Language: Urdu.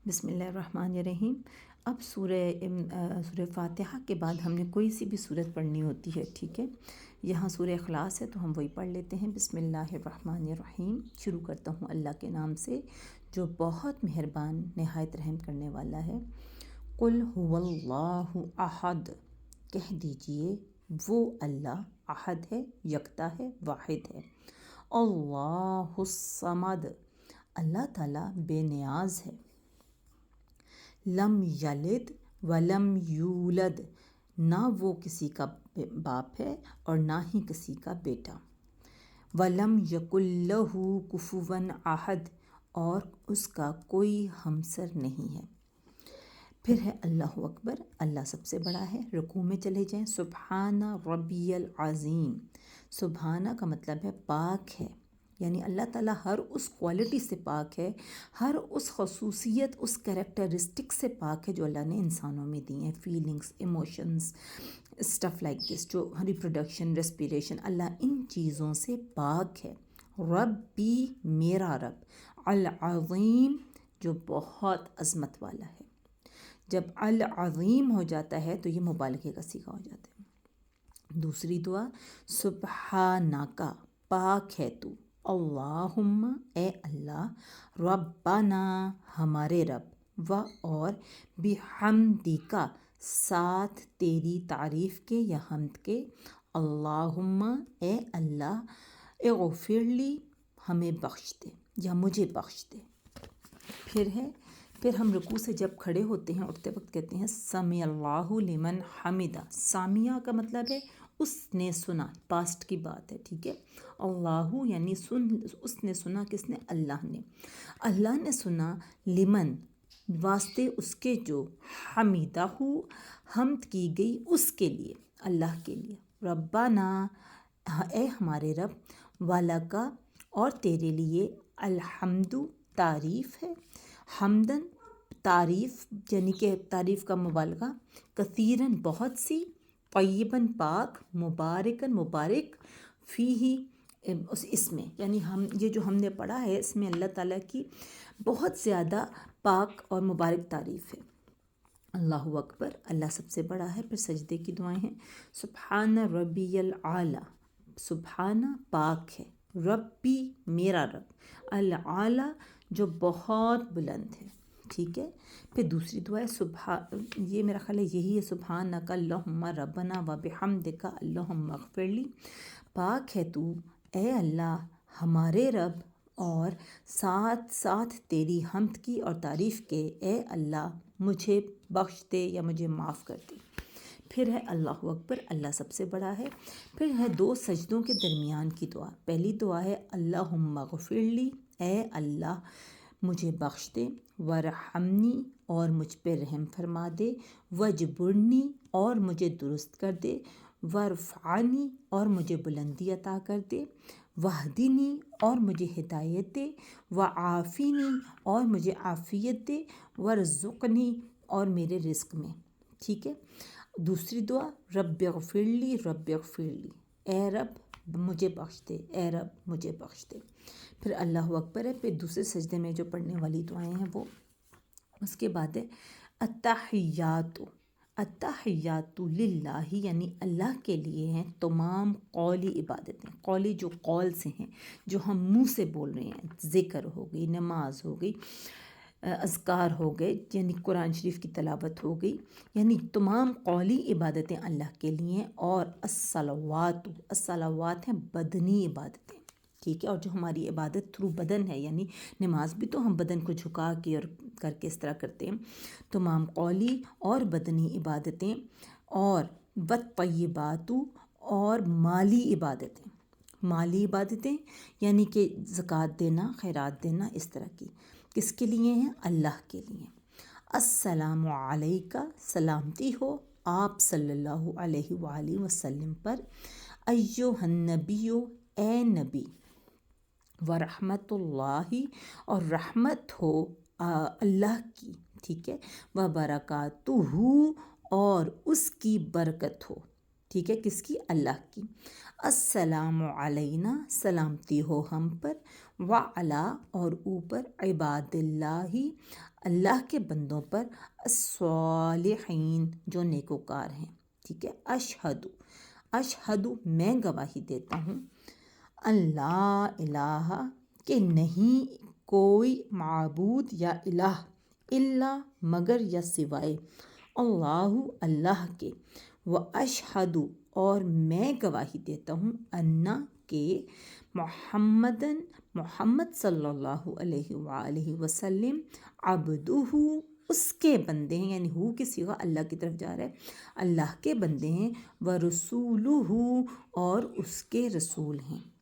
بسم اللہ الرحمن الرحیم۔ اب سورہ فاتحہ کے بعد ہم نے کوئی سی بھی سورت پڑھنی ہوتی ہے، ٹھیک ہے۔ یہاں سورہ اخلاص ہے تو ہم وہی پڑھ لیتے ہیں۔ بسم اللہ الرحمن الرحیم۔ شروع کرتا ہوں اللہ کے نام سے جو بہت مہربان نہایت رحم کرنے والا ہے۔ قل هو اللہ احد، کہہ دیجئے وہ اللہ احد ہے، یکتا ہے، واحد ہے۔ اللہ الصمد، اللہ تعالیٰ بے نیاز ہے۔ لم یلد ولم یولد، نہ وہ کسی کا باپ ہے اور نہ ہی کسی کا بیٹا۔ ولم یکن لہ کفوا احد، اور اس کا کوئی ہمسر نہیں ہے۔ پھر ہے اللہ اکبر، اللہ سب سے بڑا ہے۔ رکوع میں چلے جائیں۔ سبحان ربی العظیم، سبحانہ کا مطلب ہے پاک ہے، یعنی اللہ تعالیٰ ہر اس کوالٹی سے پاک ہے، ہر اس خصوصیت، اس کریکٹرسٹک سے پاک ہے جو اللہ نے انسانوں میں دی ہیں، feelings, emotions, stuff like this, جو ریپروڈکشن، ریسپیریشن، اللہ ان چیزوں سے پاک ہے۔ ربی، میرا رب، العظیم، جو بہت عظمت والا ہے۔ جب العظیم ہو جاتا ہے تو یہ مبالغے کا صیغہ ہو جاتا ہے۔ دوسری دعا، سبحانکا، پاک ہے تو، اللہم، اے اللہ، ربنا، ہمارے رب، و اور بحمدکا، ساتھ تیری تعریف کے یا حمد کے، اللہم، اے اللہ، اغفر لی، ہمیں بخش دے یا مجھے بخش دے۔ پھر ہم رکوع سے جب کھڑے ہوتے ہیں، اٹھتے وقت کہتے ہیں سمع اللہ لمن حمدہ۔ سامعہ کا مطلب ہے اس نے سنا، پاسٹ کی بات ہے، ٹھیک ہے۔ اللہ یعنی اس نے سنا، کس نے؟ اللہ نے۔ اللہ نے سنا، لمن، واسطے اس کے جو، حمیدہ، حمد کی گئی اس کے لیے، اللہ کے لیے۔ ربنا، اے ہمارے رب، والکا، اور تیرے لیے، الحمد، تعریف ہے، حمدن، تعریف یعنی کہ تعریف کا مبالغہ، کثیرن، بہت سی، طیباً، پاک، مبارکاً، مبارک، فیہ، اس میں، یعنی یہ جو ہم نے پڑھا ہے اس میں اللہ تعالیٰ کی بہت زیادہ پاک اور مبارک تعریف ہے۔ اللہ اکبر، اللہ سب سے بڑا ہے۔ پھر سجدے کی دعائیں ہیں۔ سبحان ربی العالی، سبحانہ، پاک ہے، ربی، میرا رب، العالی، جو بہت بلند ہے، ٹھیک ہے۔ پھر دوسری دعا ہے یہ میرا خیال ہے یہی ہے، سبحانک اللہم ربنا و بحمدک اللہم اغفر لی، پاک ہے تو، اے اللہ، ہمارے رب، اور ساتھ ساتھ تیری حمد کی اور تعریف کے، اے اللہ، مجھے بخش دے یا مجھے معاف کر دے۔ پھر ہے اللہ اکبر، اللہ سب سے بڑا ہے۔ پھر ہے دو سجدوں کے درمیان کی دعا۔ پہلی دعا ہے اللہم اغفر لی، اے اللہ مجھے بخش دے، ورحمنی، اور مجھ پہ رحم فرما دے، وجبرنی، اور مجھے درست کر دے، ورفعنی، اور مجھے بلندی عطا کر دے، وہدنی، اور مجھے ہدایت دے، وعافینی، اور مجھے عافیت دے، ورزقنی، اور میرے رزق میں، ٹھیک ہے۔ دوسری دعا، رب اغفر لی، رب اغفر لی، اے رب مجھے بخش دے، اے رب مجھے بخش دے۔ پھر اللہ اکبر ہے۔ پھر دوسرے سجدے میں جو پڑھنے والی دعائیں ہیں وہ، اس کے بعد ہے التحیات، التحیات للہ، یعنی اللہ کے لیے ہیں تمام قولی عبادتیں، قولی جو قول سے ہیں، جو ہم منہ سے بول رہے ہیں، ذکر ہو گئی، نماز ہو گئی، اذکار ہو گئے، یعنی قرآن شریف کی تلاوت ہو گئی، یعنی تمام قولی عبادتیں اللہ کے لیے ہیں۔ اور الصلوات، الصلوات ہیں بدنی عبادتیں، ٹھیک ہے، اور جو ہماری عبادت تھرو بدن ہے، یعنی نماز بھی تو ہم بدن کو جھکا کے اور کر کے اس طرح کرتے ہیں، تمام قولی اور بدنی عبادتیں، اور والطیبات، اور مالی عبادتیں، مالی عبادتیں یعنی کہ زکوٰۃ دینا، خیرات دینا، اس طرح کی، کس کے لیے ہیں؟ اللہ کے لیے۔ السلام علیکہ، سلامتی ہو آپ صلی اللہ علیہ وآلہ وسلم پر، ایہا النبی، اے نبی، ورحمت اللہ، اور رحمت ہو اللہ کی، ٹھیک ہے، وبرکاتہ، اور اس کی برکت ہو، ٹھیک ہے، کس کی؟ اللہ کی۔ السلام علینا، سلامتی ہو ہم پر، وعلی، اور اوپر، عباد اللہ، اللہ کے بندوں پر، الصالحین جو نیکوکار ہیں، ٹھیک ہے. اشہد میں گواہی دیتا ہوں، اللہ الہ کہ نہیں کوئی معبود یا الہ، الا مگر یا سوائے، اللہ اللہ کے، واشہد اور میں گواہی دیتا ہوں، انا کہ محمد صلی اللہ علیہ وآلہ وسلم عبدہ اس کے بندے ہیں، یعنی ہو کی صیغہ اللہ کی طرف جا رہا ہے، اللہ کے بندے ہیں، ورسولہ اور اس کے رسول ہیں.